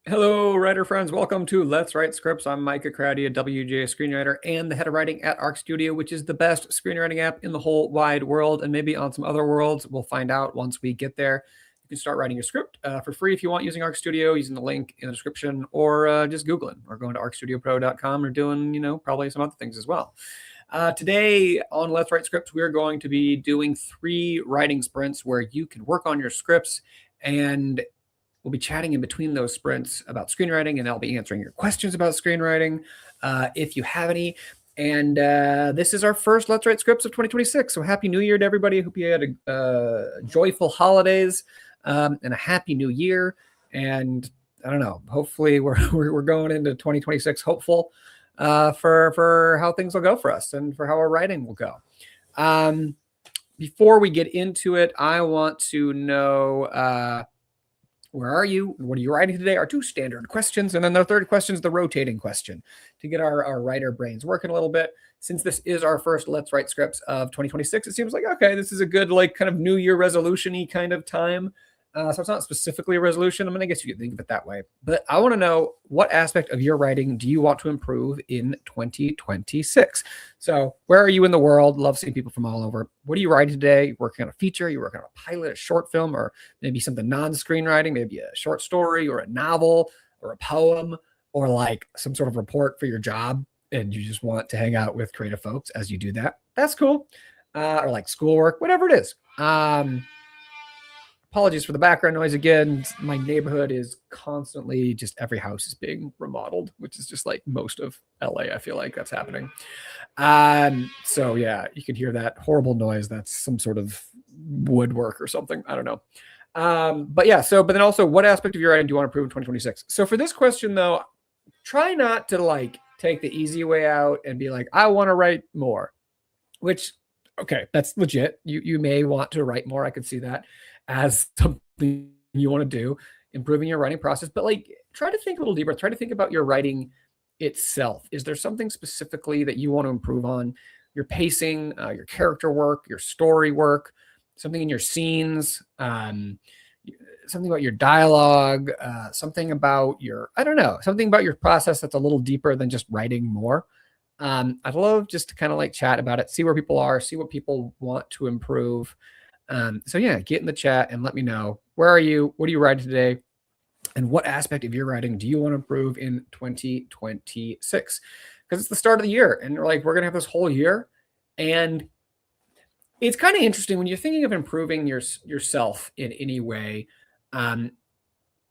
Hello, writer friends. Welcome to Let's Write Scripts. I'm Micah Crowdy, a WGA screenwriter and the head of writing at Arc Studio, which is the best screenwriting app in the whole wide world, and maybe on some other worlds. We'll find out once we get there. You can start writing your script for free if you want using Arc Studio, using the link in the description, or just Googling or going to arcstudiopro.com or doing, probably some other things as well. Today on Let's Write Scripts, we're going to be doing 3 writing sprints where you can work on your scripts, and we'll be chatting in between those sprints about screenwriting, and I'll be answering your questions about screenwriting if you have any. And this is our first Let's Write Scripts of 2026. So happy New Year to everybody. I hope you had a joyful holidays and a happy New Year. And I don't know, hopefully we're going into 2026 hopeful for how things will go for us and for how our writing will go. Before we get into it, I want to know where are you? What are you writing today? Are 2 standard questions. And then the third question is the rotating question to get our writer brains working a little bit. Since this is our first Let's Write Scripts of 2026, it seems like, okay, this is a good, kind of New Year resolution-y kind of time. So it's not specifically a resolution. I guess you could think of it that way. But I want to know, what aspect of your writing do you want to improve in 2026? So where are you in the world? Love seeing people from all over. What are you writing today? You're working on a feature? You're working on a pilot, a short film, or maybe something non-screenwriting, maybe a short story or a novel or a poem or some sort of report for your job, and you just want to hang out with creative folks as you do that. That's cool. Or schoolwork, whatever it is. Apologies for the background noise again. My neighborhood is constantly every house is being remodeled, which is just like most of LA. I feel like that's happening. So yeah, you can hear that horrible noise. That's some sort of woodwork or something. I don't know. But then also, what aspect of your writing do you want to improve in 2026? So for this question though, try not to take the easy way out and be like, I want to write more, which, okay, that's legit. You may want to write more. I could see that as something you want to do, improving your writing process. But try to think a little deeper. Try to think about your writing itself. Is there something specifically that you want to improve on? Your pacing, your character work, your story work, something in your scenes, something about your dialogue, something about something about your process that's a little deeper than just writing more. I'd love just to kind of chat about it, see where people are, see what people want to improve. So yeah, get in the chat and let me know, where are you? What are you writing today? And what aspect of your writing do you want to improve in 2026? Because it's the start of the year, and we're going to have this whole year. And it's kind of interesting when you're thinking of improving yourself in any way. I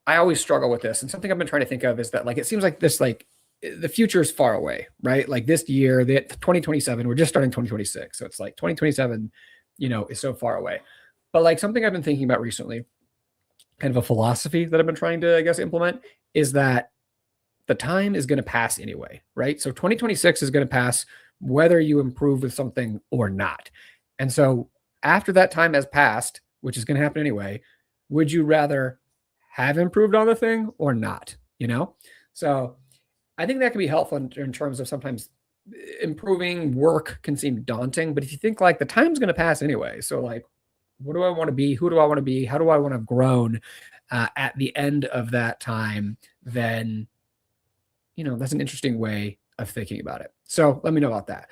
always struggle with this. And something I've been trying to think of is that it seems like this, the future is far away, right? This year, the 2027, we're just starting 2026. So it's 2027, is so far away. But something I've been thinking about recently, kind of a philosophy that I've been trying to, I guess, implement, is that the time is going to pass anyway, right? So 2026 is going to pass whether you improve with something or not. And so after that time has passed, which is going to happen anyway, would you rather have improved on the thing or not? So I think that can be helpful in terms of sometimes improving work can seem daunting, but if you think the time's going to pass anyway, so what do I want to be? Who do I want to be? How do I want to have grown at the end of that time? Then, that's an interesting way of thinking about it. So let me know about that.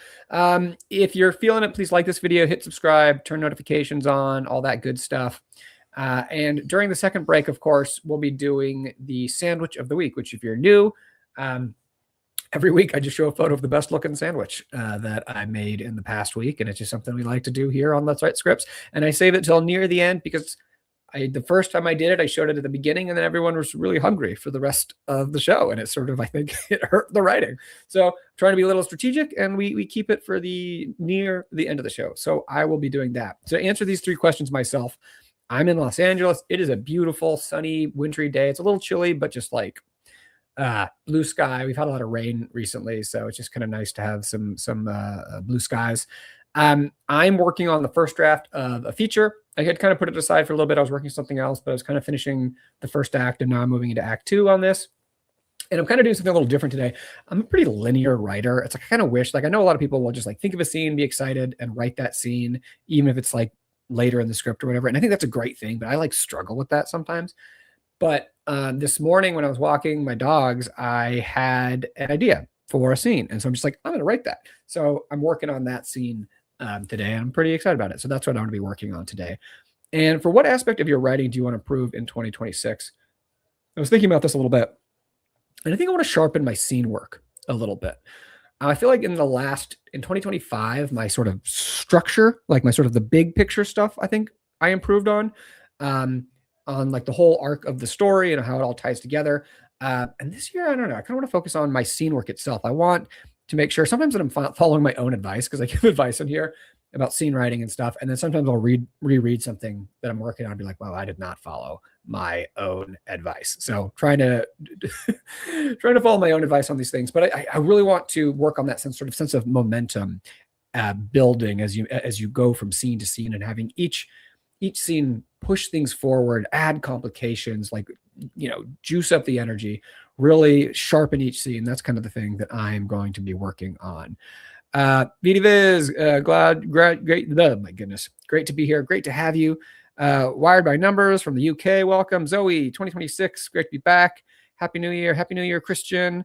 If you're feeling it, please like this video, hit subscribe, turn notifications on, all that good stuff. And during the second break, of course, we'll be doing the sandwich of the week, which if you're new, every week I just show a photo of the best looking sandwich that I made in the past week. And it's just something we like to do here on Let's Write Scripts. And I save it till near the end because the first time I did it, I showed it at the beginning, and then everyone was really hungry for the rest of the show. And it sort of, I think it hurt the writing. So I'm trying to be a little strategic, and we keep it for near the end of the show. So I will be doing that. So to answer these 3 questions myself, I'm in Los Angeles. It is a beautiful, sunny, wintry day. It's a little chilly, but just blue sky. We've had a lot of rain recently, so it's just kind of nice to have some blue skies. I'm working on the first draft of a feature. I had kind of put it aside for a little bit. I was working something else, but I was kind of finishing the first act, and now I'm moving into act 2 on this. And I'm kind of doing something a little different today. I'm a pretty linear writer. It's I kind of wish, I know a lot of people will just think of a scene, be excited, and write that scene, even if it's later in the script or whatever. And I think that's a great thing, but I struggle with that sometimes. But this morning when I was walking my dogs, I had an idea for a scene. And so I'm just like, I'm going to write that. So I'm working on that scene today. And I'm pretty excited about it. So that's what I'm going to be working on today. And for what aspect of your writing do you want to improve in 2026? I was thinking about this a little bit. And I think I want to sharpen my scene work a little bit. I feel like in 2025, my sort of structure, like my sort of the big picture stuff, I think I improved on like the whole arc of the story and how it all ties together. And this year, I don't know, I kind of want to focus on my scene work itself. I want to make sure sometimes that I'm following my own advice because I give advice in here about scene writing and stuff. And then sometimes I'll reread something that I'm working on and be like, well, I did not follow my own advice. So trying to follow my own advice on these things. But I really want to work on that sense of momentum building as you go from scene to scene and having each scene push things forward, add complications, like, juice up the energy, really sharpen each scene. That's kind of the thing that I'm going to be working on. VD Viz, great. Oh my goodness. Great to be here. Great to have you. Wired by Numbers from the UK. Welcome. Zoe, 2026. Great to be back. Happy New Year. Happy New Year, Christian.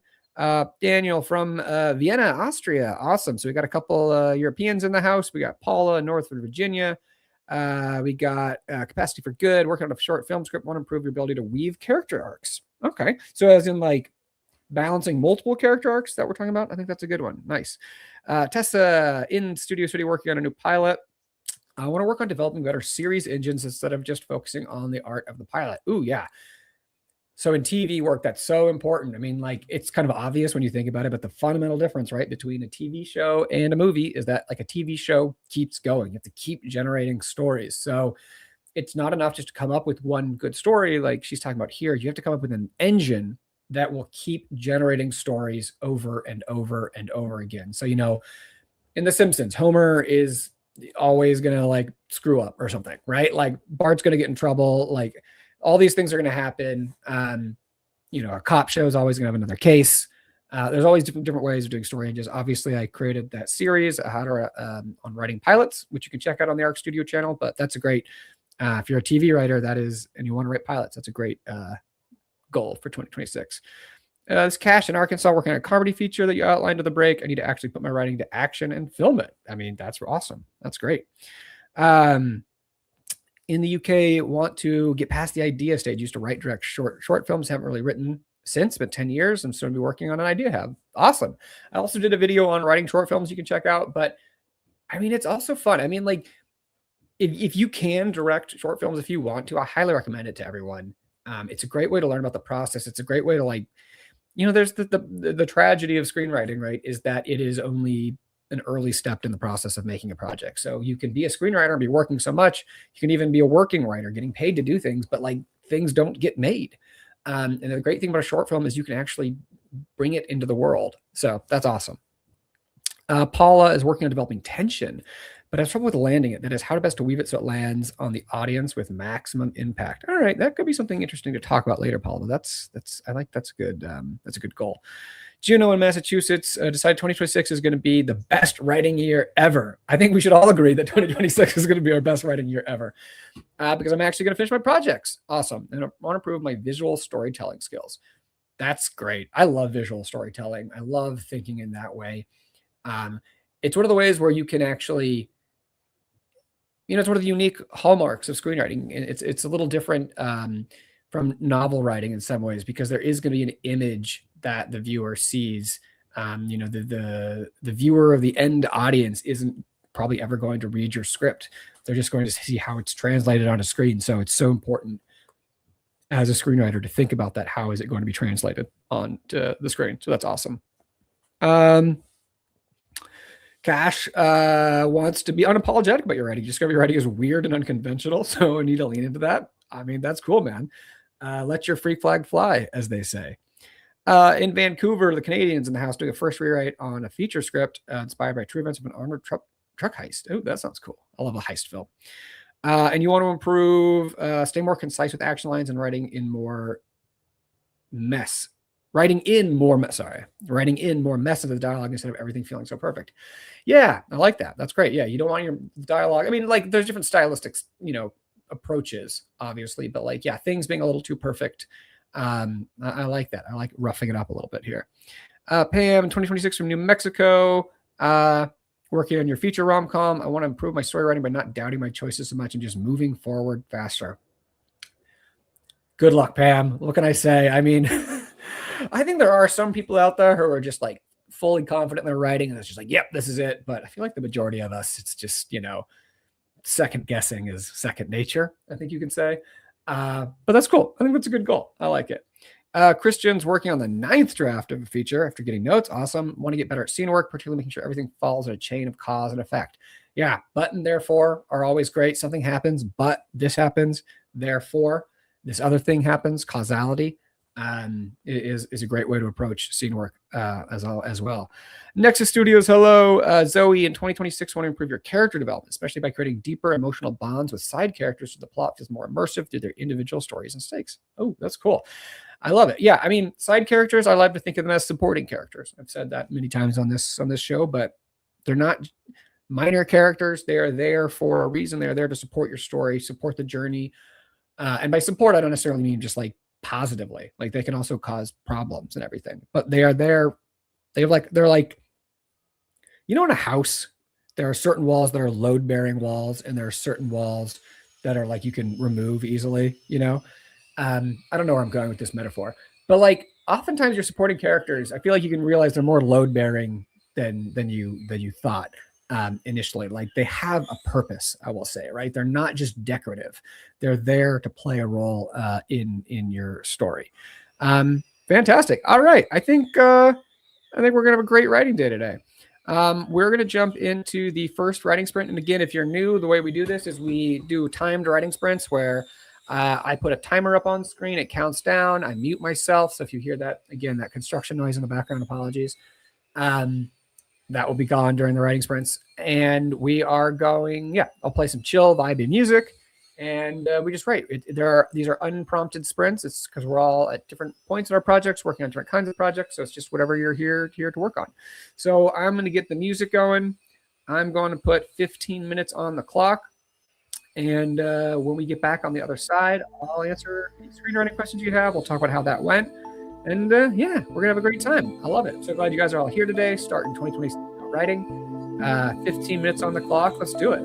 Daniel from Vienna, Austria. Awesome. So we got a couple Europeans in the house. We got Paula in Northern Virginia. We got Capacity for Good, working on a short film script. Want to improve your ability to weave character arcs. Okay. So as in like balancing multiple character arcs that we're talking about. I think that's a good one. Nice. Tessa in Studio City working on a new pilot. I want to work on developing better series engines instead of just focusing on the art of the pilot. Ooh, yeah. So in TV work, that's so important. I mean, like, it's kind of obvious when you think about it, but the fundamental difference, right, between a TV show and a movie is that, like, a TV show keeps going. You have to keep generating stories. So it's not enough just to come up with one good story like she's talking about here. You have to come up with an engine that will keep generating stories over and over and over again. So, in The Simpsons, Homer is always going to like screw up or something, right? Like Bart's going to get in trouble. Like all these things are going to happen. A cop show is always going to have another case. There's always different ways of doing story engines. Obviously, I created that series on writing pilots, which you can check out on the Arc Studio channel. But that's a great, if you're a TV writer, and you want to write pilots, that's a great goal for 2026. This Cash in Arkansas working on a comedy feature that you outlined to the break. I need to actually put my writing to action and film it. I mean, that's awesome. That's great. In the UK, want to get past the idea stage. Used to write direct short films. Haven't really written since, but 10 years. I'm still going to be working on an idea hub. Awesome. I also did a video on writing short films you can check out. But I mean, it's also fun. I mean, like, if you can direct short films if you want to, I highly recommend it to everyone. It's a great way to learn about the process. It's a great way to, like, there's the tragedy of screenwriting, right, is that it is only an early step in the process of making a project. So you can be a screenwriter and be working so much. You can even be a working writer, getting paid to do things, but like things don't get made. And the great thing about a short film is you can actually bring it into the world. So that's awesome. Paula is working on developing tension, but I have trouble with landing it. That is, how to best to weave it so it lands on the audience with maximum impact. All right, that could be something interesting to talk about later, Paula. That's good. That's a good goal. Juno in Massachusetts decided 2026 is going to be the best writing year ever. I think we should all agree that 2026 is going to be our best writing year ever because I'm actually going to finish my projects. Awesome. And I want to improve my visual storytelling skills. That's great. I love visual storytelling. I love thinking in that way. It's one of the ways where you can actually, it's one of the unique hallmarks of screenwriting. It's a little different from novel writing in some ways because there is going to be an image that the viewer sees. The viewer of the end audience isn't probably ever going to read your script. They're just going to see how it's translated on a screen. So it's so important as a screenwriter to think about that. How is it going to be translated onto the screen? So that's awesome. Cash wants to be unapologetic about your writing. Discover your writing is weird and unconventional, so I need to lean into that. I mean, that's cool, man. Let your freak flag fly, as they say. In Vancouver, the Canadians in the house doing a first rewrite on a feature script inspired by true events of an armored truck heist. Oh, that sounds cool. I love a heist film. And you want to improve, stay more concise with action lines and writing in more mess into the dialogue instead of everything feeling so perfect. Yeah, I like that. That's great. Yeah, you don't want your dialogue. I mean, like, there's different stylistics, approaches, obviously, but like, yeah, things being a little too perfect. I like that. I like roughing it up a little bit here. Pam, 2026 from New Mexico. Working on your feature rom-com. I want to improve my story writing by not doubting my choices so much and just moving forward faster. Good luck, Pam. What can I say? I mean, I think there are some people out there who are just like fully confident in their writing and it's just like, yep, this is it. But I feel like the majority of us, it's just, second guessing is second nature, I think you can say. But that's cool. I think that's a good goal. I like it. Christian's working on the 9th draft of a feature after getting notes. Awesome. Want to get better at scene work, particularly making sure everything falls in a chain of cause and effect. Yeah, but and therefore are always great. Something happens, but this happens. Therefore, this other thing happens. Causality is a great way to approach scene work as well. Nexus Studios, hello. Zoe, in 2026, want to improve your character development, especially by creating deeper emotional bonds with side characters so the plot feels more immersive through their individual stories and stakes. Oh, that's cool. I love it. Yeah, I mean, side characters, I love to think of them as supporting characters. I've said that many times on this show, but they're not minor characters. They are there for a reason. They're there to support your story, support the journey. And by support, I don't necessarily mean just like positively. Like they can also cause problems and everything. But they are there. They're like, in a house, there are certain walls that are load-bearing walls, and there are certain walls that are like you can remove easily, I don't know where I'm going with this metaphor, but like oftentimes your supporting characters, I feel like you can realize they're more load bearing than you thought initially. Like they have a purpose, I will say, right? They're not just decorative. They're there to play a role in your story. Fantastic. All right. I think we're gonna have a great writing day today. We're going to jump into the first writing sprint. And again, if you're new, the way we do this is we do timed writing sprints where I put a timer up on screen. It counts down. I mute myself. So if you hear that, again, that construction noise in the background, apologies. That will be gone during the writing sprints. And we are going, I'll play some chill, vibey music. And we just write. These are unprompted sprints. It's because we're all at different points in our projects, working on different kinds of projects. So it's just whatever you're here to work on. So I'm going to get the music going. I'm going to put 15 minutes on the clock. And when we get back on the other side, I'll answer any screenwriting questions you have. We'll talk about how that went. And we're going to have a great time. I love it. So glad you guys are all here today, starting 2020 writing. 15 minutes on the clock. Let's do it.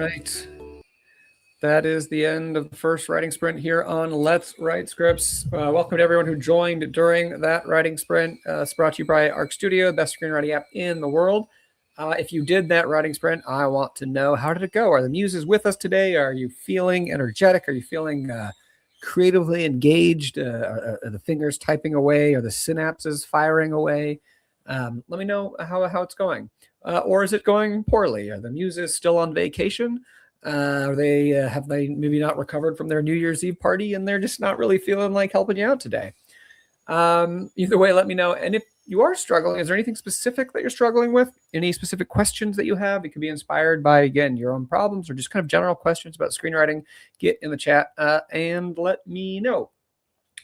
right. That is the end of the first writing sprint here on Let's Write Scripts. Welcome to everyone who joined during that writing sprint. It's brought to you by Arc Studio, best screenwriting app in the world. If you did that writing sprint, I want to know, how did it go? Are the muses with us today? Are you feeling energetic? Are you feeling creatively engaged? Are the fingers typing away? Are the synapses firing away? Let me know how it's going. Or is it going poorly? Are the muses still on vacation? Have they maybe not recovered from their New Year's Eve party and they're just not really feeling like helping you out today? Either way, let me know. And if you are struggling, is there anything specific that you're struggling with? Any specific questions that you have? It could be inspired by, again, your own problems or just kind of general questions about screenwriting. Get in the chat and let me know.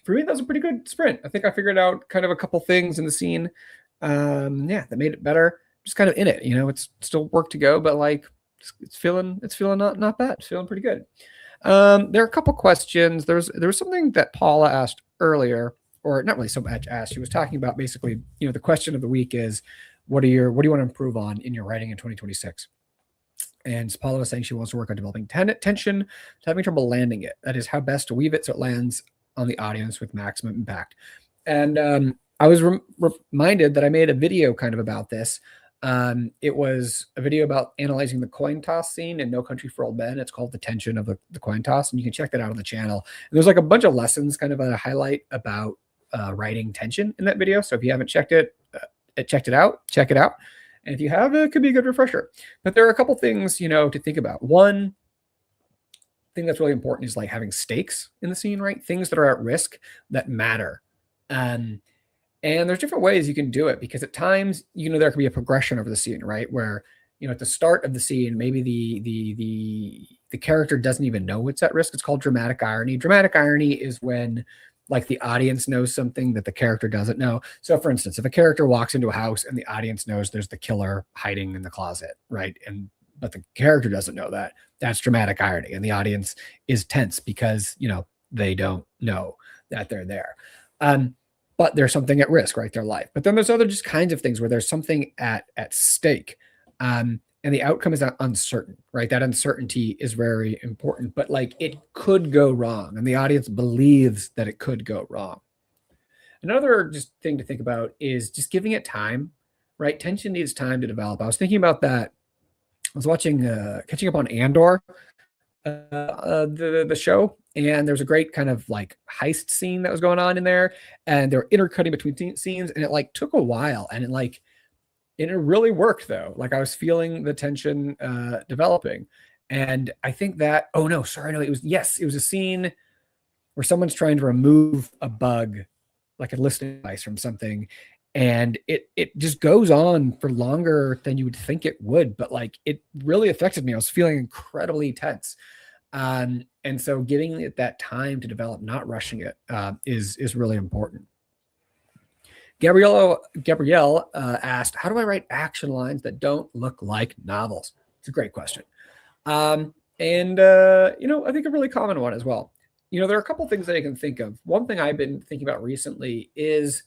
For me, that was a pretty good sprint. I think I figured out kind of a couple things in the scene. That made it better. Just kind of in it, it's still work to go, but like it's feeling not bad. It's feeling pretty good. There are a couple questions. There was something that Paula asked earlier, or not really so much asked. She was talking about basically, the question of the week is, what do you want to improve on in your writing in 2026? And Paula was saying she wants to work on developing tension, having trouble landing it. That is, how best to weave it so it lands on the audience with maximum impact. And I was reminded that I made a video kind of about this. It was a video about analyzing the coin toss scene in No Country for Old Men. It's called The Tension of the Coin Toss, and you can check that out on the channel. And there's like a bunch of lessons kind of a highlight about writing tension in that video. So if you haven't checked it out, check it out. And if you have, it could be a good refresher. But there are a couple things, to think about. One thing that's really important is like having stakes in the scene, right? Things that are at risk that matter. Um, and there's different ways you can do it because at times, there can be a progression over the scene, right? Where, at the start of the scene, maybe the character doesn't even know what's at risk. It's called dramatic irony. Dramatic irony is when like the audience knows something that the character doesn't know. So for instance, if a character walks into a house and the audience knows there's the killer hiding in the closet, right? But the character doesn't know that, that's dramatic irony. And the audience is tense because, they don't know that they're there. But there's something at risk, right? Their life. But then there's other just kinds of things where there's something at stake. And the outcome is uncertain, right? That uncertainty is very important, but like it could go wrong, and the audience believes that it could go wrong. Another just thing to think about is just giving it time, right? Tension needs time to develop. I was thinking about that. I was watching, catching up on Andor, the show, and there's a great kind of like heist scene that was going on in there, and they're intercutting between scenes, and it like took a while, and it really worked though. Like I was feeling the tension developing, and I think that it was a scene where someone's trying to remove a bug, like a listening device from something, and it just goes on for longer than you would think it would, but like it really affected me. I was feeling incredibly tense. And so giving it that time to develop, not rushing it, is really important. Gabrielle asked, how do I write action lines that don't look like novels? It's a great question. I think a really common one as well. There are a couple things that I can think of. One thing I've been thinking about recently is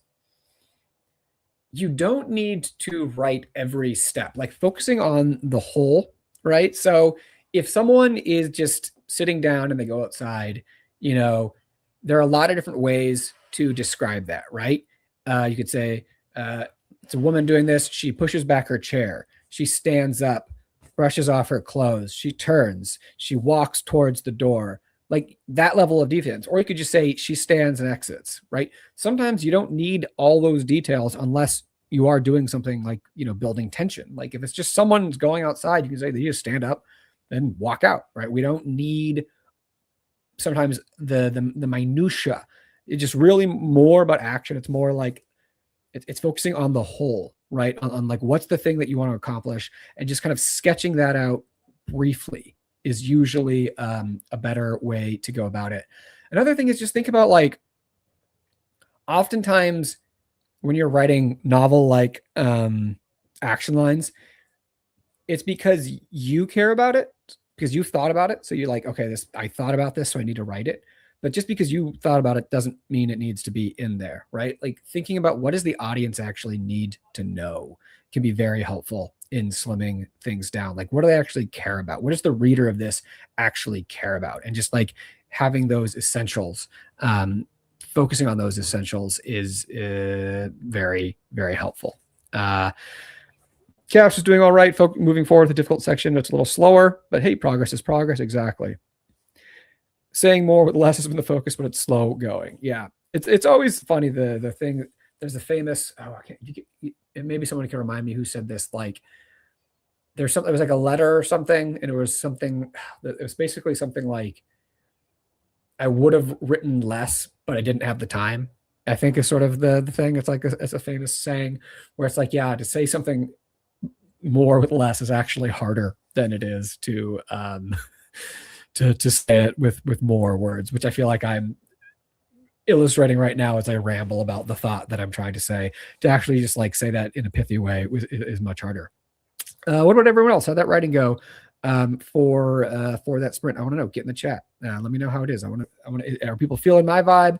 you don't need to write every step, like focusing on the whole, right? So if someone is just sitting down and they go outside, there are a lot of different ways to describe that, right? You could say, it's a woman doing this. She pushes back her chair. She stands up, brushes off her clothes. She turns. She walks towards the door. Like that level of details. Or you could just say she stands and exits, right? Sometimes you don't need all those details unless you are doing something like, building tension. Like if it's just someone's going outside, you can say they just stand up and walk out, right? We don't need sometimes the minutia. It's just really more about action. It's more like it's focusing on the whole, right? On like what's the thing that you want to accomplish, and just kind of sketching that out briefly is usually a better way to go about it. Another thing is just think about like oftentimes when you're writing novel like action lines, it's because you care about it, because you've thought about it. So you're like, okay, I thought about this, so I need to write it. But just because you thought about it doesn't mean it needs to be in there, right? Like thinking about what does the audience actually need to know can be very helpful in slimming things down. Like what do they actually care about? What does the reader of this actually care about? And just like having those essentials, focusing on those essentials is very, very helpful. Cash is doing all right. Moving forward, the difficult section, it's a little slower, but hey, progress is progress. Exactly. Saying more with less has been the focus, but it's slow going. Yeah, it's always funny. The thing, there's a famous, maybe someone can remind me who said this. Like, there's something. It was like a letter or something, and it was something. It was basically something like, I would have written less, but I didn't have the time. I think is sort of the thing. It's like it's a famous saying where it's like, yeah, to say something more with less is actually harder than it is to to say it with more words, which I feel like I'm illustrating right now as I ramble about the thought that I'm trying to say. To actually just like say that in a pithy way is much harder. What about everyone else? How'd that writing go for that sprint? I want to know. Get in the chat. Let me know how it is. I want to. Are people feeling my vibe?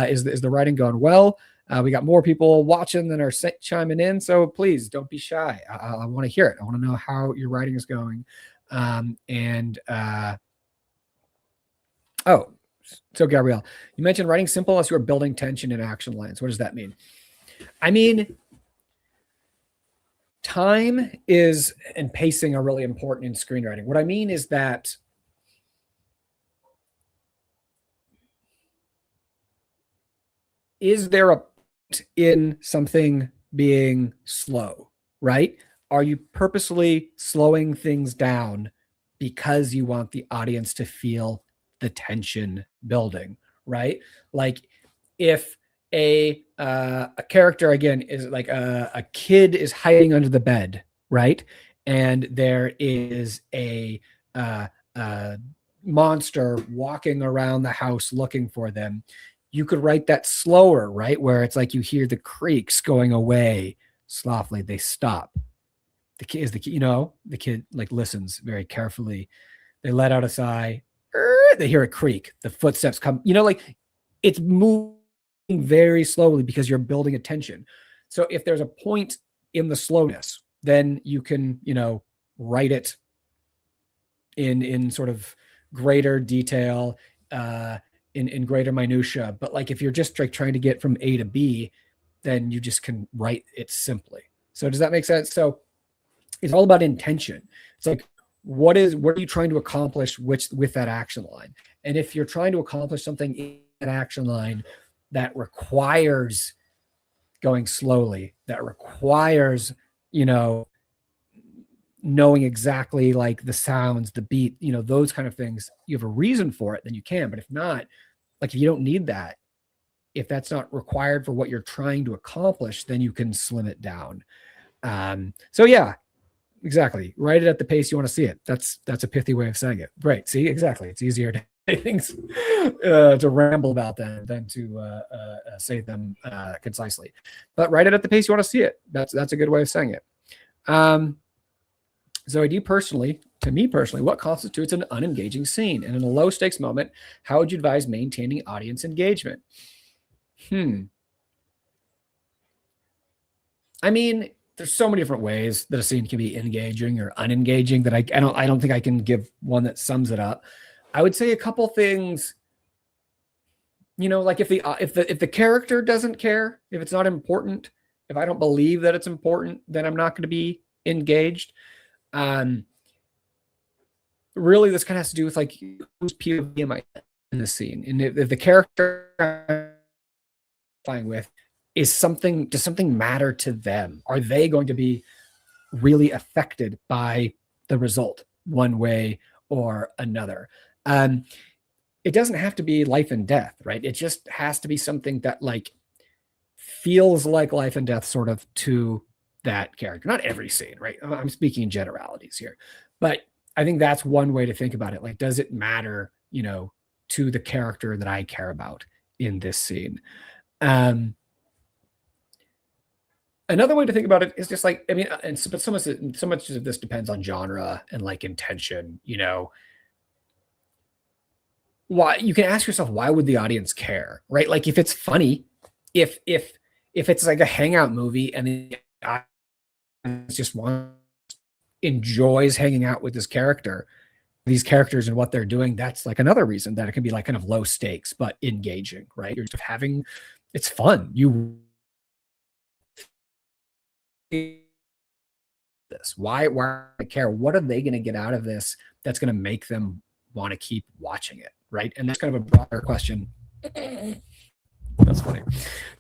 Is the writing going well? We got more people watching than are chiming in, so please don't be shy. I want to hear it. I want to know how your writing is going. So Gabrielle, you mentioned writing simple as you are building tension in action lines. What does that mean? I mean, time and pacing are really important in screenwriting. What I mean is that is there a point in something being slow, right? are you purposely slowing things down because you want the audience to feel the tension building, right? Like if a character again is like a kid is hiding under the bed, right? And there is uh, a monster walking around the house looking for them. You could write that slower, right? Where it's like you hear the creaks going away softly. They stop. The kid is the kid, the kid like listens very carefully. They let out a sigh. They hear a creak. The footsteps come, like it's moving very slowly because you're building attention. So if there's a point in the slowness, then you can, write it in sort of greater detail, in greater minutia. But like if you're just like trying to get from A to B, then you just can write it simply. So does that make sense? So it's all about intention. It's like what are you trying to accomplish with that action line? And if you're trying to accomplish something in that action line that requires going slowly, that requires, knowing exactly like the sounds, the beat, those kind of things, you have a reason for it, then you can. But if not, like if you don't need that, if that's not required for what you're trying to accomplish, then you can slim it down. So yeah, exactly. Write it at the pace you want to see it. That's a pithy way of saying it. Right. See, exactly. It's easier to say things to ramble about them than to say them concisely. But write it at the pace you want to see it. That's a good way of saying it. So to me personally, what constitutes an unengaging scene? And in a low stakes moment, how would you advise maintaining audience engagement? I mean, there's so many different ways that a scene can be engaging or unengaging that I don't think I can give one that sums it up. I would say a couple things, like if the character doesn't care, if it's not important, if I don't believe that it's important, then I'm not going to be engaged. Really, this kind of has to do with like whose POV am I in the scene, and if the character I'm playing with does something matter to them? Are they going to be really affected by the result one way or another? It doesn't have to be life and death, right? It just has to be something that like feels like life and death sort of to that character. Not every scene, right? I'm speaking in generalities here, but I think that's one way to think about it. Like, does it matter, to the character that I care about in this scene? Another way to think about it is just like, but so much of this depends on genre and like intention, Why you can ask yourself, why would the audience care, right? Like if it's funny, if it's like a hangout movie and the audience just enjoys hanging out with these characters and what they're doing, that's like another reason that it can be like kind of low stakes but engaging, right? You're just it's fun. You this. Why I care? What are they going to get out of this that's going to make them want to keep watching it, right? And that's kind of a broader question. That's funny.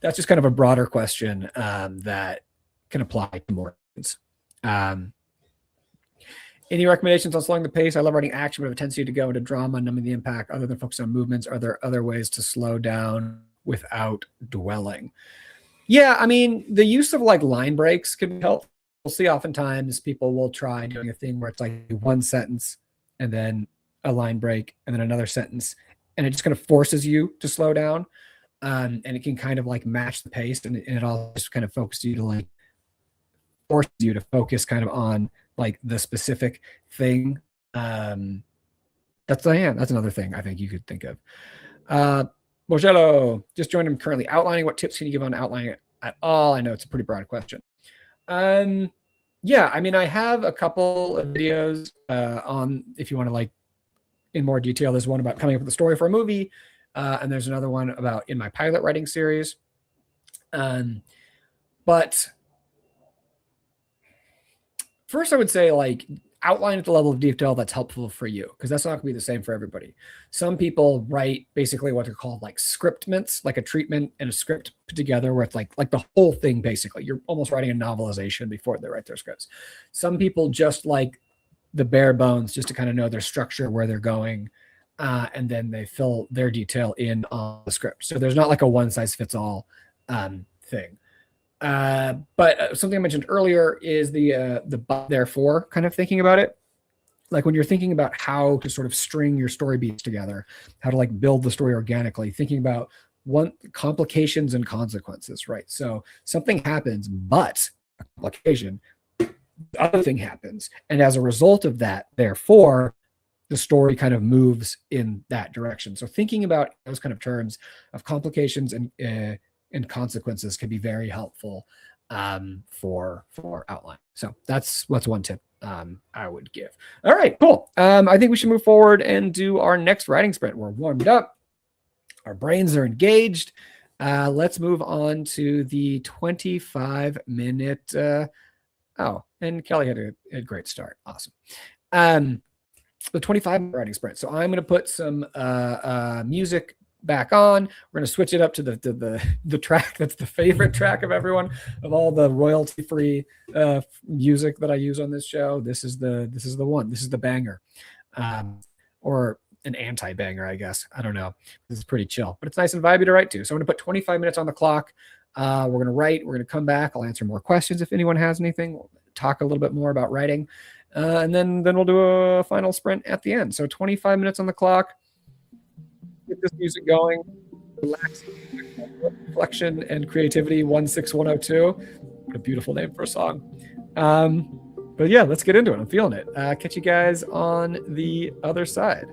That's just kind of a broader question that can apply to more things. Any recommendations on slowing the pace? I love writing action, but have a tendency to go into drama, numbing the impact other than focus on movements. Are there other ways to slow down without dwelling? Yeah, the use of like line breaks can help. We'll see oftentimes people will try doing a thing where it's like one sentence and then a line break and then another sentence, and it just kind of forces you to slow down. And it can kind of like match the pace, and it all just kind of focuses you to like force you to focus kind of on like the specific thing. That's another thing I think you could think of. Mojello, just joined him currently outlining. What tips can you give on outlining at all? I know it's a pretty broad question. Yeah, I have a couple of videos on, if you want to like in more detail. There's one about coming up with a story for a movie, and there's another one about in my pilot writing series. But first I would say like outline at the level of detail that's helpful for you, because that's not going to be the same for everybody. Some people write basically what are called like scriptments, like a treatment and a script put together where it's like the whole thing basically. You're almost writing a novelization before they write their scripts. Some people just like the bare bones just to kind of know their structure, where they're going, and then they fill their detail in on the script. So there's not like a one size fits all thing. But something I mentioned earlier is the but therefore kind of thinking about it. Like when you're thinking about how to sort of string your story beats together, how to like build the story organically, thinking about complications and consequences, right? So something happens, but a complication, the other thing happens. And as a result of that, therefore, the story kind of moves in that direction. So thinking about those kind of terms of complications and consequences can be very helpful for outline. So that's one tip I would give. All right, cool. I think we should move forward and do our next writing sprint. We're warmed up. Our brains are engaged. Let's move on to the 25-minute. And Kelly had a great start. Awesome. The 25-minute writing sprint. So I'm going to put some music back on. We're going to switch it up to the track that's the favorite track of everyone, of all the royalty-free music that I use on this show. This is the one. This is the banger, or an anti-banger, I guess. I don't know. This is pretty chill, but it's nice and vibey to write to. So I'm going to put 25 minutes on the clock. We're going to write. We're going to come back. I'll answer more questions if anyone has anything. We'll talk a little bit more about writing, and then we'll do a final sprint at the end. So 25 minutes on the clock. Get this music going, relaxing, reflection and creativity 16102. What a beautiful name for a song. But yeah, let's get into it. I'm feeling it. Catch you guys on the other side.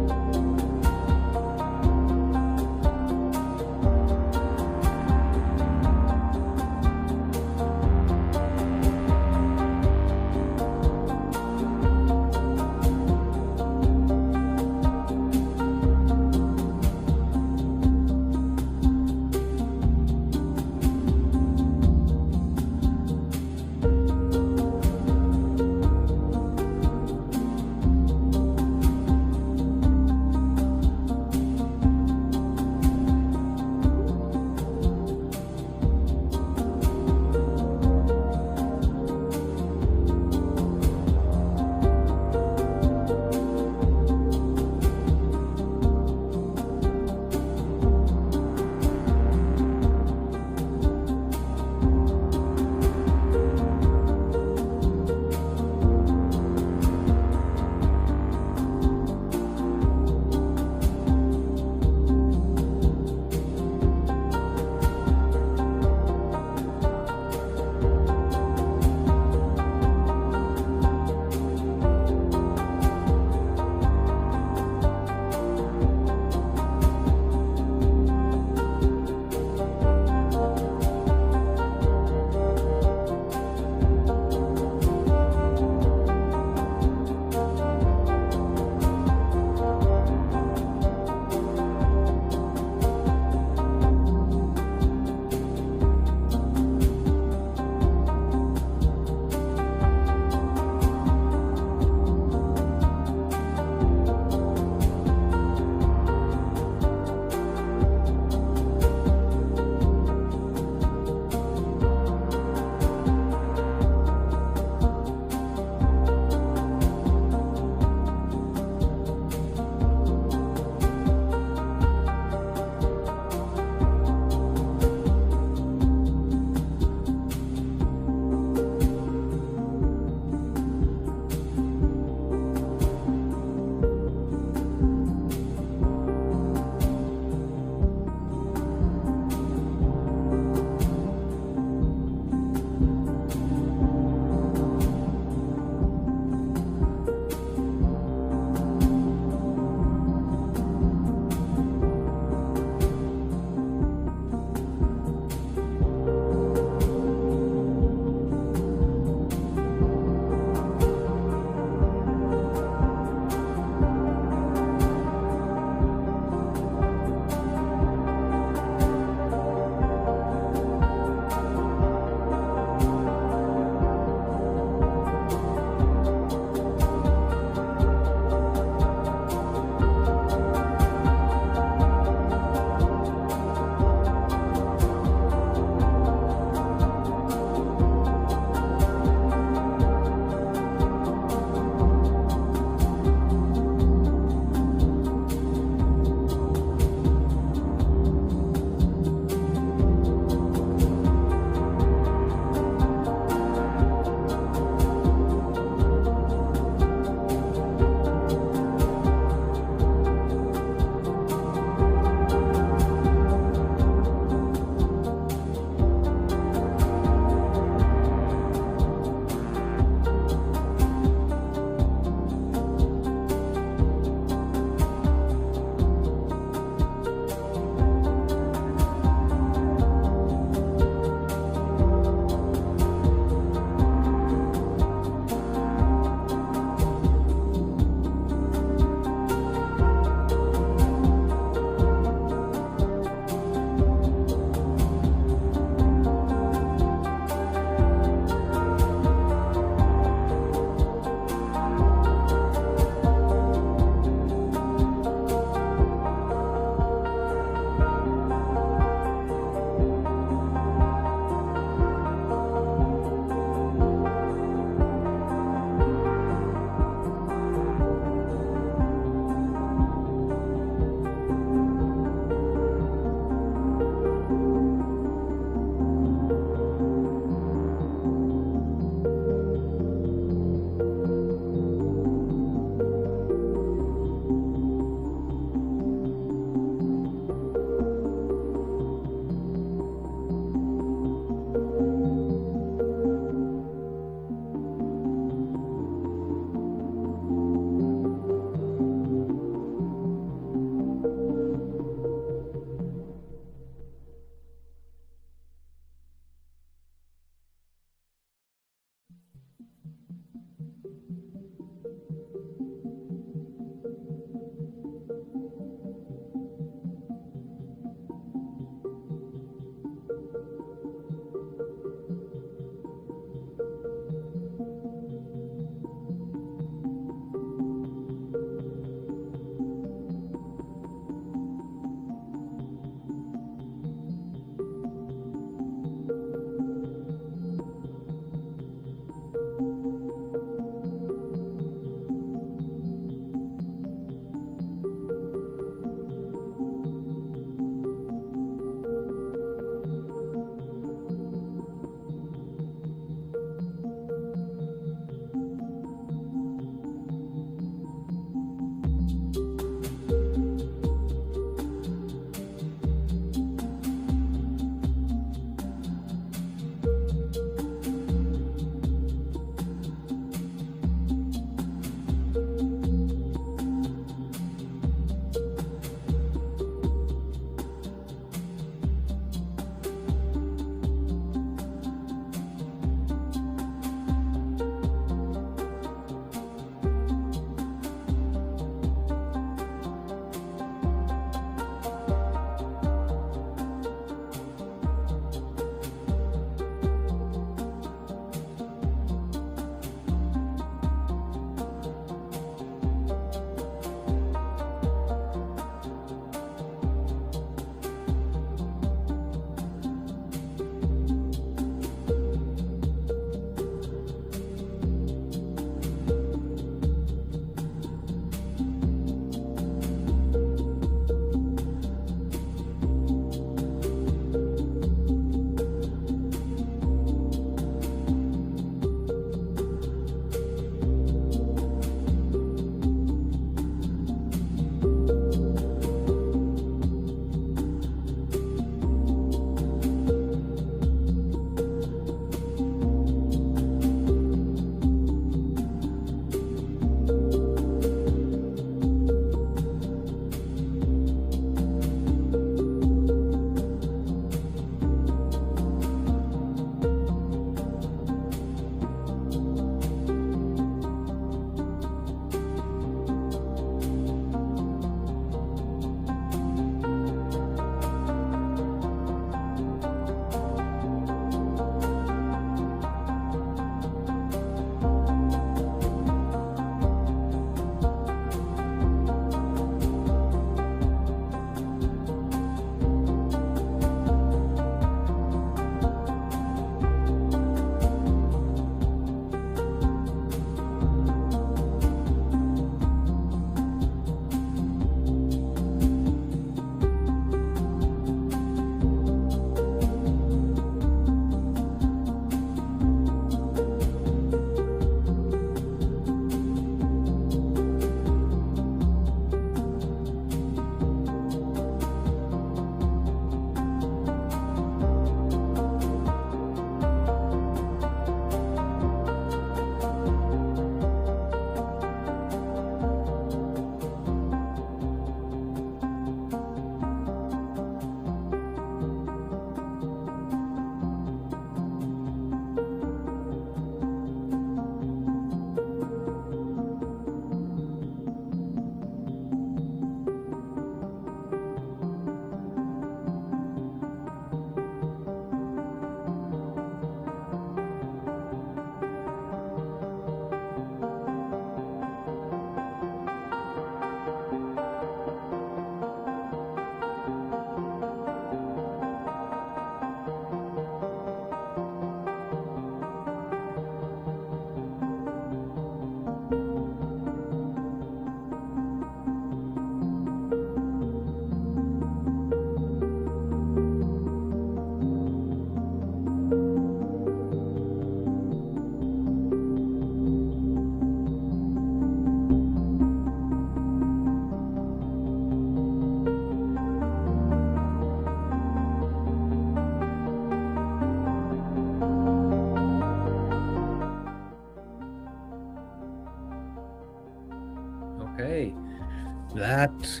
that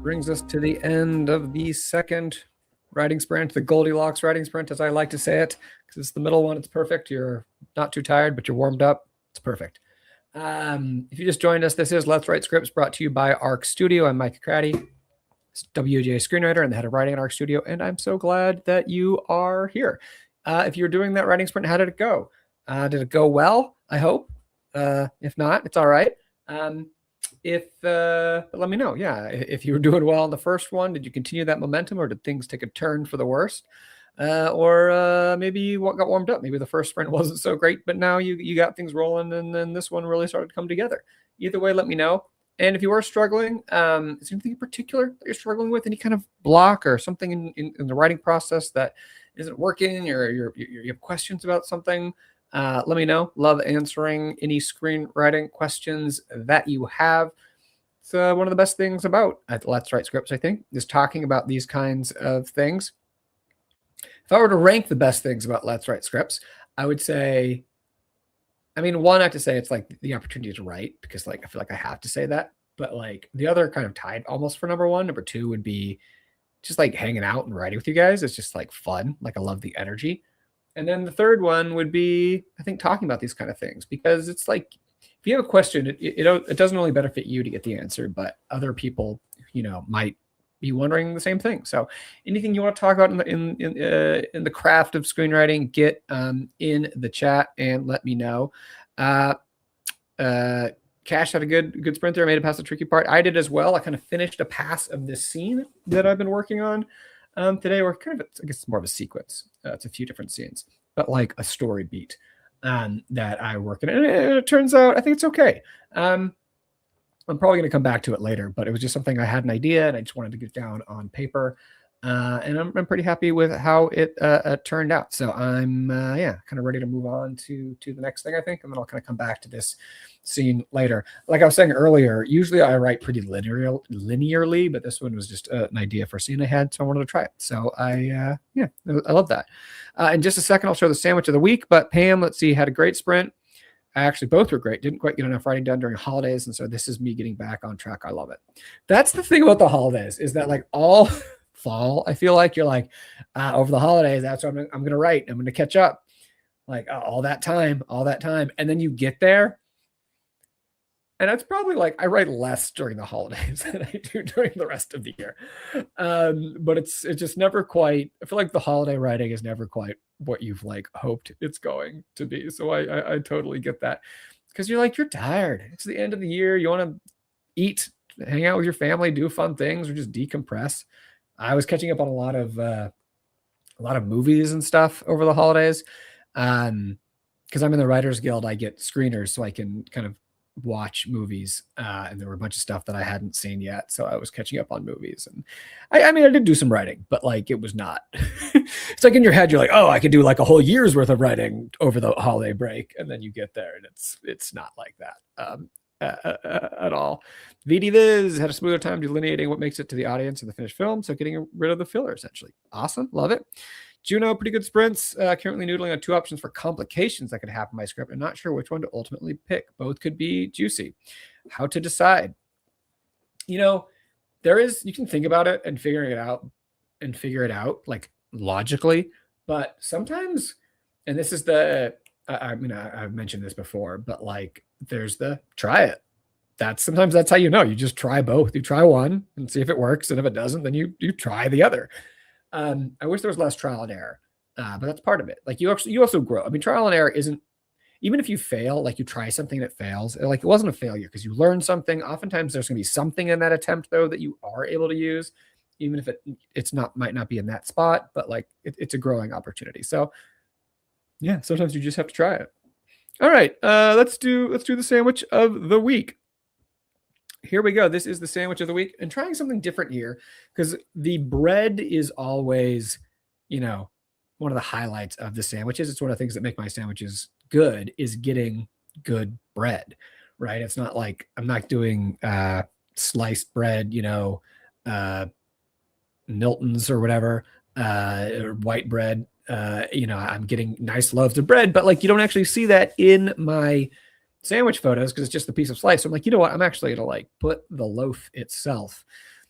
brings us to the end of the second writing sprint, the Goldilocks writing sprint, as I like to say it, because it's the middle one. It's perfect. You're not too tired, but you're warmed up. It's perfect. If you just joined us, this is Let's Write Scripts, brought to you by Arc Studio. I'm Mike Craddy, WJ screenwriter and the head of writing at Arc Studio, and I'm so glad that you are here. If you're doing that writing sprint, how did it go? Did it go well? I hope. If not, it's all right. Let me know. Yeah, if you were doing well in the first one, did you continue that momentum, or did things take a turn for the worst? Or maybe you got warmed up. Maybe the first sprint wasn't so great, but now you got things rolling, and then this one really started to come together. Either way, let me know. And if you are struggling, is there anything in particular that you're struggling with? Any kind of block or something in the writing process that isn't working, or you have questions about something? Let me know. Love answering any screenwriting questions that you have. It's one of the best things about Let's Write Scripts, I think, is talking about these kinds of things. If I were to rank the best things about Let's Write Scripts, I would say, one, I have to say it's like the opportunity to write, because like I feel like I have to say that. But like the other kind of tied almost for number one. Number two would be just like hanging out and writing with you guys. It's just like fun. Like I love the energy. And then the third one would be, I think, talking about these kind of things, because it's like, if you have a question, it doesn't only benefit you to get the answer, but other people, might be wondering the same thing. So anything you want to talk about in the craft of screenwriting, get in the chat and let me know. Cash had a good sprint there, made it past the tricky part. I did as well. I kind of finished a pass of this scene that I've been working on today, or kind of, I guess it's more of a sequence. It's a few different scenes, but like a story beat that I work in. And it turns out, I think it's okay. I'm probably going to come back to it later, but it was just something I had an idea and I just wanted to get down on paper. And I'm pretty happy with how it turned out. So I'm, kind of ready to move on to the next thing, I think. And then I'll kind of come back to this scene later. Like I was saying earlier, usually I write pretty linearly, but this one was just an idea for a scene I had, so I wanted to try it. So I love that. In just a second, I'll show the sandwich of the week. But Pam, let's see, had a great sprint. Actually, both were great. Didn't quite get enough writing done during holidays, and so this is me getting back on track. I love it. That's the thing about the holidays, is that like all fall, I feel like you're like, over the holidays, that's what I'm going to write. I'm going to catch up, like all that time. And then you get there, and that's probably like, I write less during the holidays than I do during the rest of the year. But it's just never quite, I feel like the holiday writing is never quite what you've like hoped it's going to be. So I totally get that, because you're tired. It's the end of the year. You want to eat, hang out with your family, do fun things, or just decompress. I was catching up on a lot of movies and stuff over the holidays. Because I'm in the Writers Guild, I get screeners, so I can kind of watch movies. And there were a bunch of stuff that I hadn't seen yet, so I was catching up on movies. And I did do some writing, but like it was not. It's like in your head, you're like, oh, I could do like a whole year's worth of writing over the holiday break, and then you get there, and it's not like that. At all. VD Viz had a smoother time delineating what makes it to the audience in the finished film, so getting rid of the filler, essentially. Awesome. Love it. Juno, pretty good sprints. Currently noodling on two options for complications that could happen in my script. I'm not sure which one to ultimately pick. Both could be juicy. How to decide? You can think about it and figure it out like logically, but sometimes, and this is I've mentioned this before, but like there's the try it. Sometimes that's how you know. You just try both. You try one and see if it works, and if it doesn't, then you try the other. I wish there was less trial and error, but that's part of it. Like you also grow. Trial and error isn't, even if you fail, like you try something that fails, like it wasn't a failure because you learned something. Oftentimes there's going to be something in that attempt though that you are able to use, even if might not be in that spot, but like it's a growing opportunity. So yeah, sometimes you just have to try it. All right, let's do the sandwich of the week. Here we go. This is the sandwich of the week, and trying something different here, because the bread is always, one of the highlights of the sandwiches. It's one of the things that make my sandwiches good, is getting good bread, right? It's not like I'm not doing sliced bread, Milton's or whatever, or white bread. I'm getting nice loaves of bread, but like you don't actually see that in my sandwich photos because it's just the piece of slice. So I'm like, you know what? I'm actually gonna like put the loaf itself.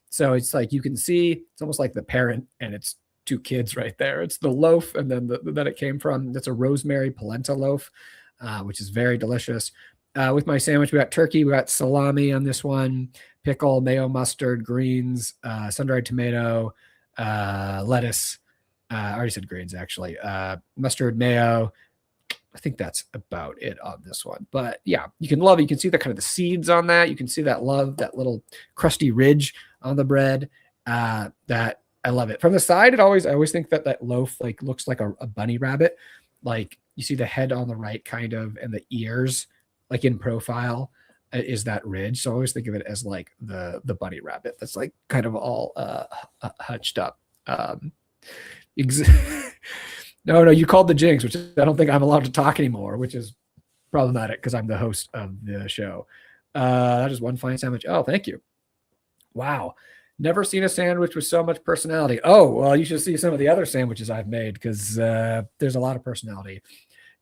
So it's like you can see it's almost like the parent and it's two kids right there. It's the loaf and then that it came from. That's a rosemary polenta loaf, which is very delicious. With my sandwich, we got turkey, we got salami on this one, pickle, mayo, mustard, greens, sun-dried tomato, lettuce. I already said greens actually. Mustard, mayo. I think that's about it on this one. But yeah, you can love it. You can see the kind of the seeds on that. You can see that that little crusty ridge on the bread. That I love it. From the side, I always think that loaf like looks like a bunny rabbit. Like you see the head on the right kind of and the ears like in profile is that ridge. So I always think of it as like the bunny rabbit that's like kind of all hutched up. No, you called the jinx, which I don't think I'm allowed to talk anymore, which is problematic because I'm the host of the show. That is one fine sandwich. Oh, thank you. Wow. Never seen a sandwich with so much personality. Oh, well, you should see some of the other sandwiches I've made because there's a lot of personality.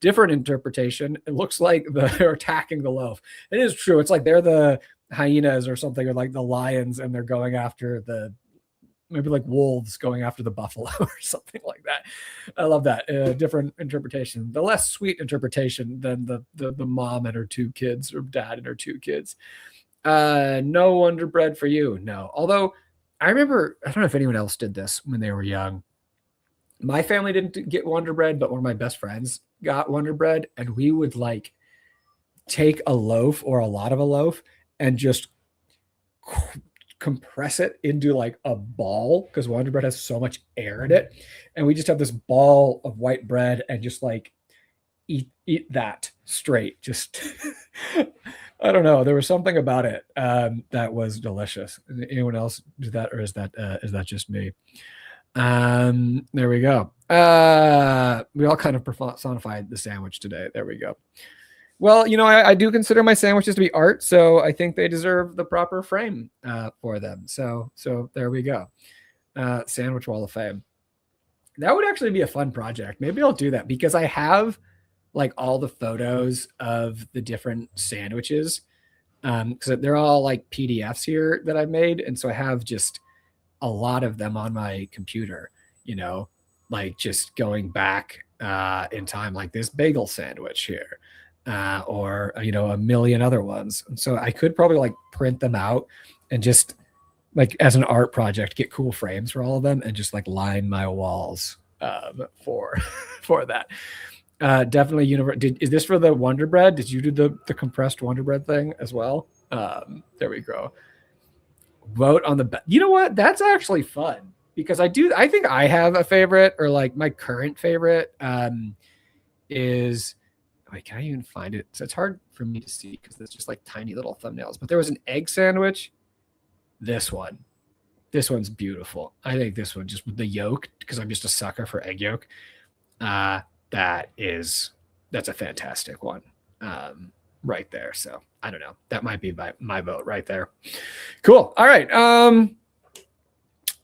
Different interpretation. It looks like they're attacking the loaf. It is true. It's like they're the hyenas or something, or like the lions, and they're going after maybe like wolves going after the buffalo or something like that. I love that. Different interpretation. The less sweet interpretation than the mom and her two kids or dad and her two kids. No Wonder Bread for you. No. Although I remember, I don't know if anyone else did this when they were young. My family didn't get Wonder Bread, but one of my best friends got Wonder Bread, and we would like take a loaf or a lot of a loaf and just compress it into like a ball because Wonder Bread has so much air in it, and we just have this ball of white bread and just like eat that straight. Just I don't know. There was something about it that was delicious. Anyone else do that, or is that just me? There we go. We all kind of personified the sandwich today. There we go. Well, I do consider my sandwiches to be art, so I think they deserve the proper frame for them. So there we go. Sandwich Wall of Fame. That would actually be a fun project. Maybe I'll do that because I have like all the photos of the different sandwiches because they're all like PDFs here that I've made, and so I have just a lot of them on my computer. Like just going back in time, like this bagel sandwich here. Or a million other ones. And so I could probably like print them out and just like as an art project, get cool frames for all of them and just like line my walls for that. Definitely is this for the Wonder Bread? Did you do the compressed Wonder Bread thing as well? There we go. Vote on the you know what? That's actually fun because I think I have a favorite, or like my current favorite is wait, can I even find it? So it's hard for me to see because it's just like tiny little thumbnails. But there was an egg sandwich. This one's beautiful. I think this one, just with the yolk, because I'm just a sucker for egg yolk. That's a fantastic one right there. So I don't know. That might be my vote right there. Cool. All right.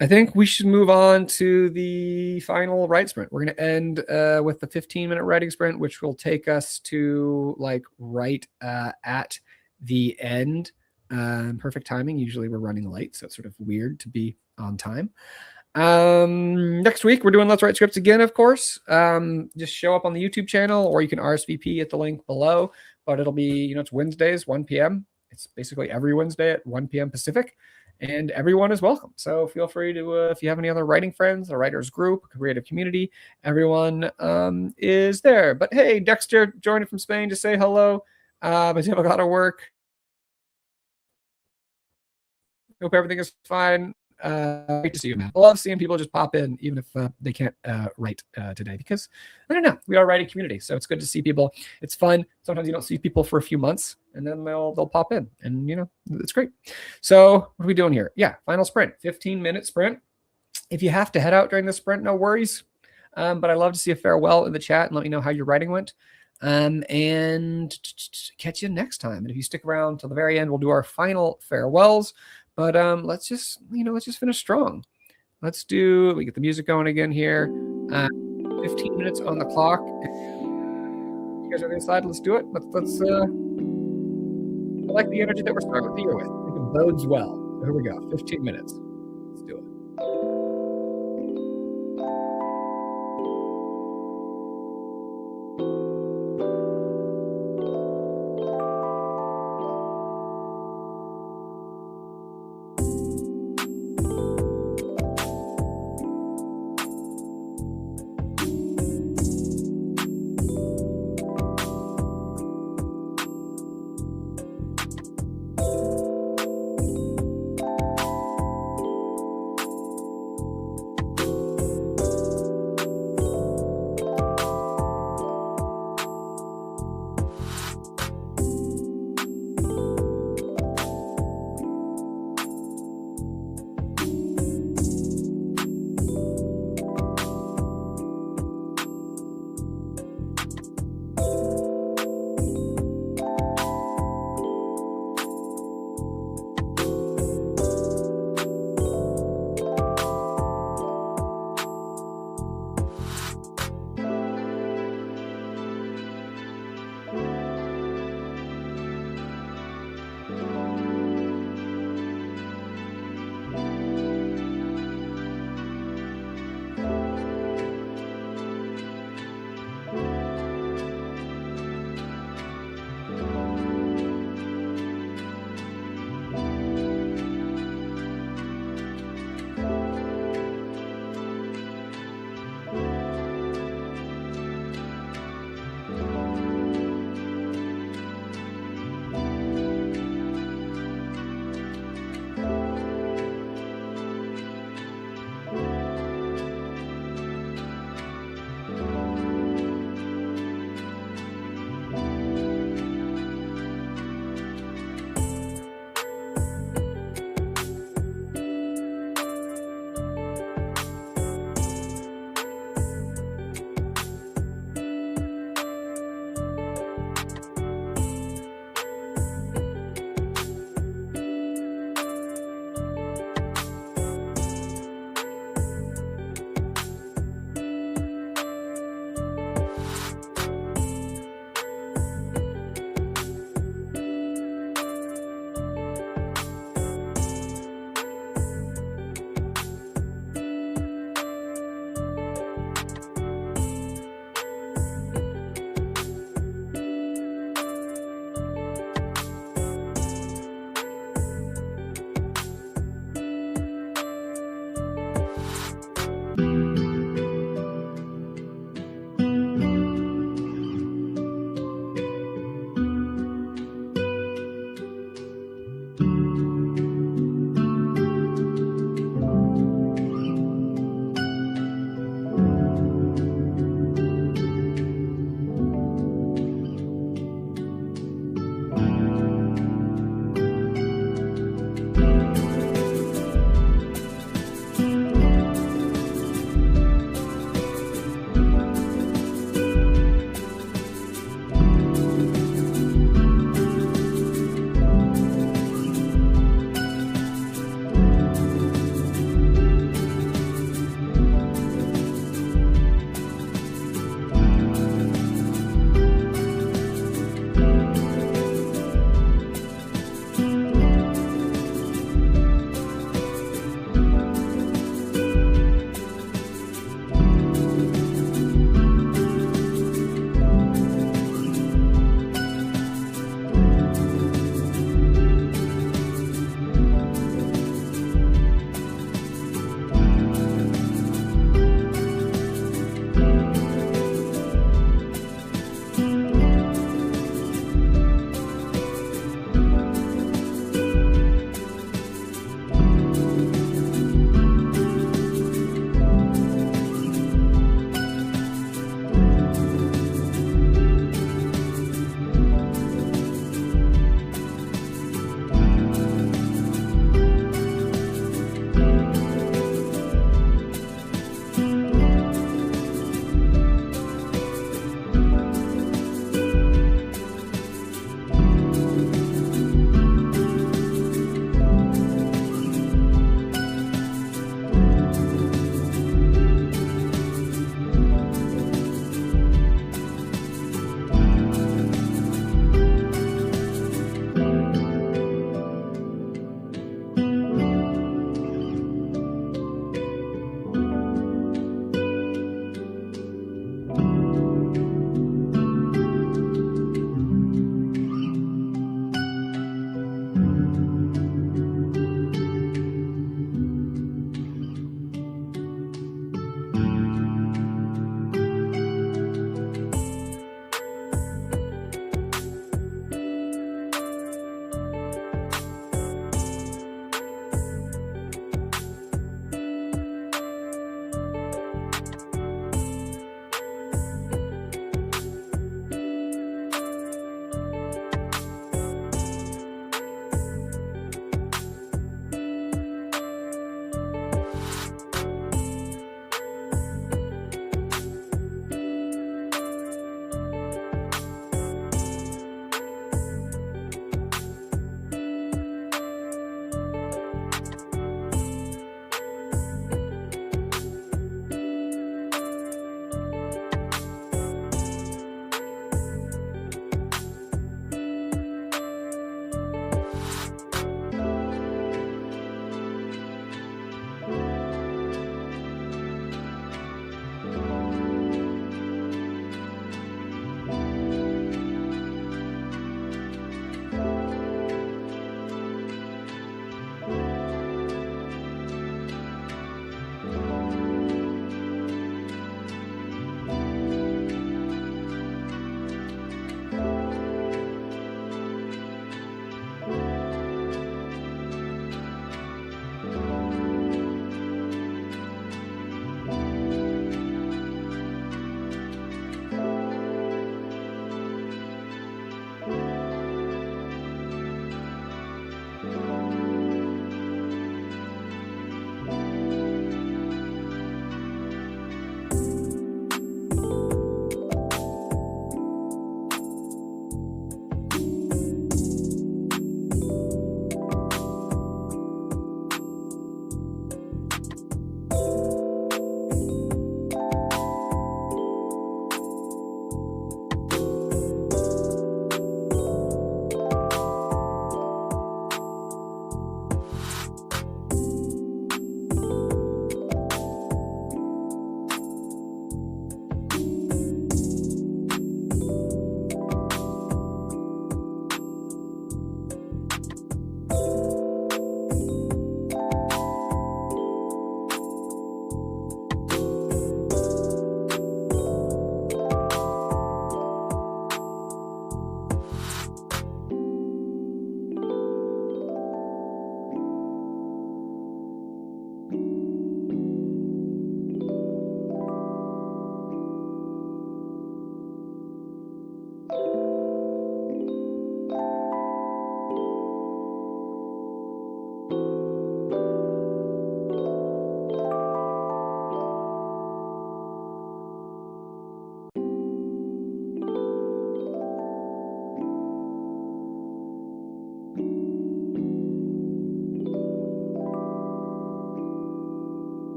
I think we should move on to the final write sprint. We're going to end with the 15-minute writing sprint, which will take us to like right at the end. Perfect timing. Usually we're running late, so it's sort of weird to be on time. Next week, we're doing Let's Write Scripts again, of course. Just show up on the YouTube channel, or you can RSVP at the link below. But it'll be, it's Wednesdays, 1 p.m. It's basically every Wednesday at 1 p.m. Pacific. And everyone is welcome. So feel free to, if you have any other writing friends, a writers group, a creative community, everyone is there. But hey, Dexter joining from Spain to say hello. But you have a lot of work. Hope everything is fine. Great to see you, man. I love seeing people just pop in, even if they can't write today, because I don't know, we are a writing community, so it's good to see people. It's fun. Sometimes you don't see people for a few months, and then they'll pop in, and it's great. So what are we doing here? Yeah, final sprint, 15-minute sprint. If you have to head out during the sprint, no worries. But I love to see a farewell in the chat and let me know how your writing went. And catch you next time. And if you stick around till the very end, we'll do our final farewells. But let's just finish strong. We get the music going again here. 15 minutes on the clock. You guys are on the other side. Let's do it. Let's like the energy that we're starting the year with. I think it bodes well. So here we go. 15 minutes. Let's do it.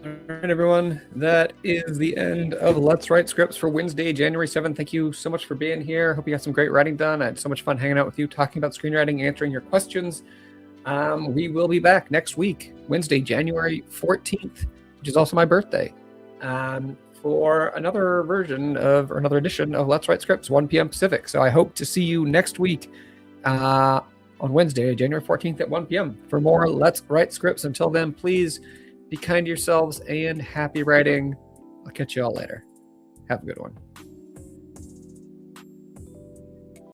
All right, everyone. That is the end of Let's Write Scripts for Wednesday, January 7th. Thank you so much for being here. Hope you got some great writing done. I had so much fun hanging out with you, talking about screenwriting, answering your questions. We will be back next week, Wednesday, January 14th, which is also my birthday, for another version of, or another edition of Let's Write Scripts, 1 p.m. Pacific. So I hope to see you next week on Wednesday, January 14th at 1 p.m. for more Let's Write Scripts. Until then, please be kind to yourselves and happy writing. I'll catch you all later. Have a good one.